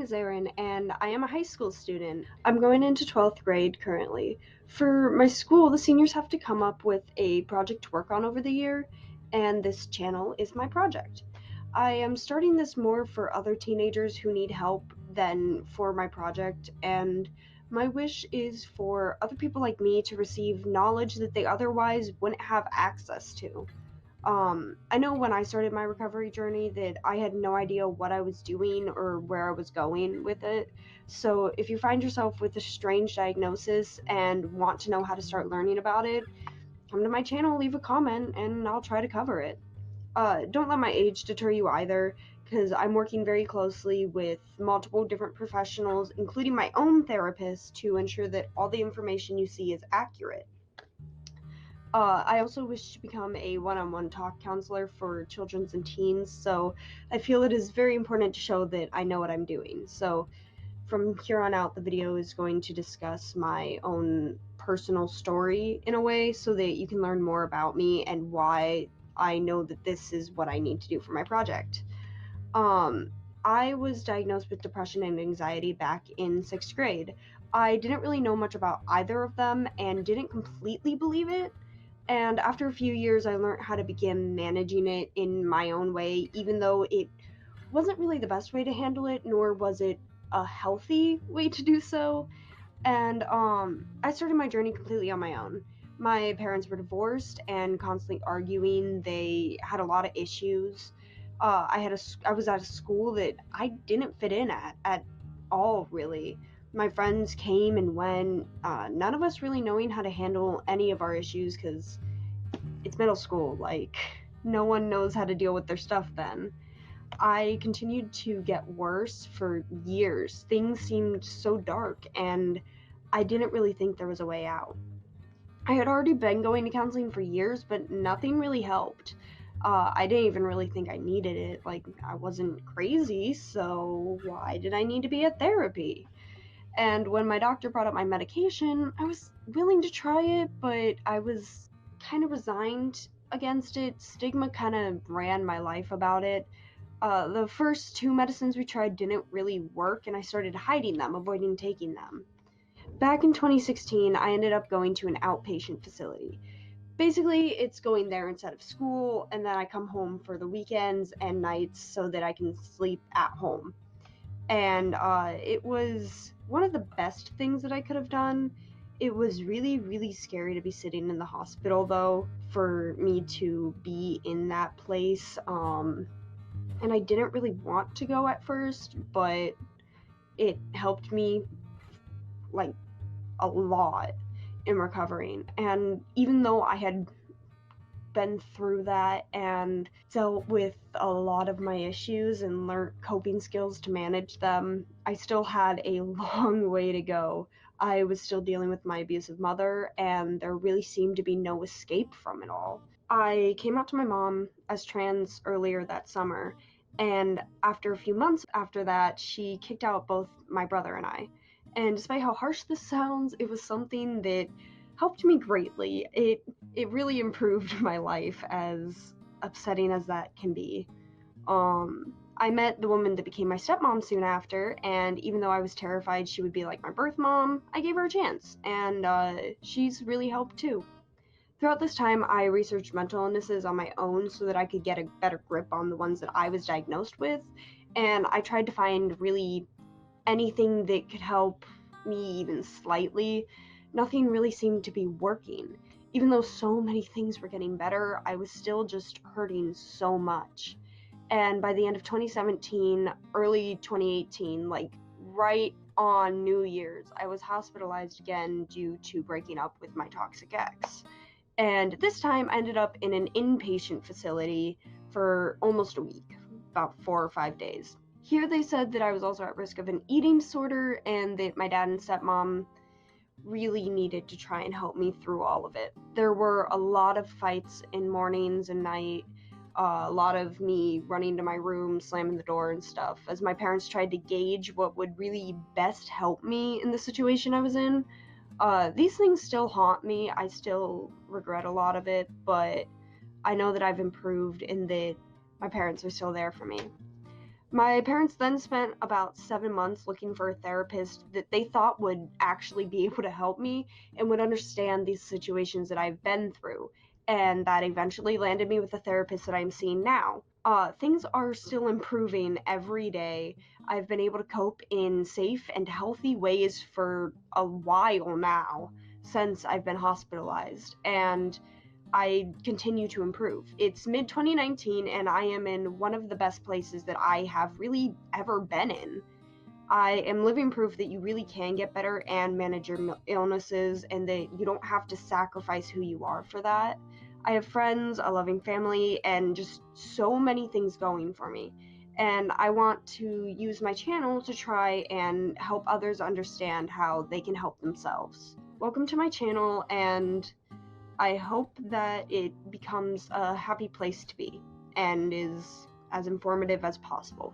name is Erin, and I am a high school student. I'm going into 12th grade currently. For my school, the seniors have to come up with a project to work on over the year, and this channel is my project. I am starting this more for other teenagers who need help than for my project, and my wish is for other people like me to receive knowledge that they otherwise wouldn't have access to. I know when I started my recovery journey that I had no idea what I was doing or where I was going with it. So if you find yourself with a strange diagnosis and want to know how to start learning about it, come to my channel, leave a comment, and I'll try to cover it. Don't let my age deter you either, because I'm working very closely with multiple different professionals, including my own therapist, to ensure that all the information you see is accurate. I also wish to become a one-on-one talk counselor for children's and teens, so I feel it is very important to show that I know what I'm doing. So from here on out, the video is going to discuss my own personal story in a way so that you can learn more about me and why I know that this is what I need to do for my project. Um, I was diagnosed with depression and anxiety back in 6th grade. I didn't really know much about either of them and didn't completely believe it. And after a few years, I learned how to begin managing it in my own way, even though it wasn't really the best way to handle it, nor was it a healthy way to do so. And I started my journey completely on my own. My parents were divorced and constantly arguing. They had a lot of issues. I was at a school that I didn't fit in at all, really. My friends came and went. None of us really knowing how to handle any of our issues because it's middle school. Like, no one knows how to deal with their stuff then. I continued to get worse for years. Things seemed so dark, and I didn't really think there was a way out. I had already been going to counseling for years, but nothing really helped. I didn't even really think I needed it. Like, I wasn't crazy, so why did I need to be at therapy? And when my doctor brought up my medication, I was willing to try it, but I was kind of resigned against it. Stigma kind of ran my life about it. The first two medicines we tried didn't really work, and I started hiding them, avoiding taking them. Back in 2016, I ended up going to an outpatient facility. Basically, it's going there instead of school, and then I come home for the weekends and nights so that I can sleep at home. And it was one of the best things that I could have done. It was really, really scary to be sitting in the hospital, though, for me to be in that place. And I didn't really want to go at first, but it helped me like a lot in recovering. And even though I had been through that and dealt with a lot of my issues and learned coping skills to manage them, I still had a long way to go. I was still dealing with my abusive mother, and there really seemed to be no escape from it all. I came out to my mom as trans earlier that summer, and after a few months after that, she kicked out both my brother and I. And despite how harsh this sounds, it was something that helped me greatly. It really improved my life, as upsetting as that can be. I met the woman that became my stepmom soon after, and even though I was terrified she would be like my birth mom, I gave her a chance, and she's really helped too. Throughout this time, I researched mental illnesses on my own so that I could get a better grip on the ones that I was diagnosed with, and I tried to find really anything that could help me even slightly. Nothing really seemed to be working. Even though so many things were getting better, I was still just hurting so much. And by the end of 2017, early 2018, like right on New Year's, I was hospitalized again due to breaking up with my toxic ex. And this time I ended up in an inpatient facility for almost a week, about 4 or 5 days. Here they said that I was also at risk of an eating disorder and that my dad and stepmom really needed to try and help me through all of it. There were a lot of fights in mornings and night, a lot of me running to my room, slamming the door and stuff, as my parents tried to gauge what would really best help me in the situation I was in. These things still haunt me. I still regret a lot of it, but I know that I've improved and that my parents are still there for me. My parents then spent about 7 months looking for a therapist that they thought would actually be able to help me and would understand these situations that I've been through, and that eventually landed me with the therapist that I'm seeing now. Things are still improving every day. I've been able to cope in safe and healthy ways for a while now since I've been hospitalized, and I continue to improve. It's mid 2019 and I am in one of the best places that I have really ever been in. I am living proof that you really can get better and manage your illnesses, and that you don't have to sacrifice who you are for that. I have friends, a loving family, and just so many things going for me. And I want to use my channel to try and help others understand how they can help themselves. Welcome to my channel, and I hope that it becomes a happy place to be and is as informative as possible.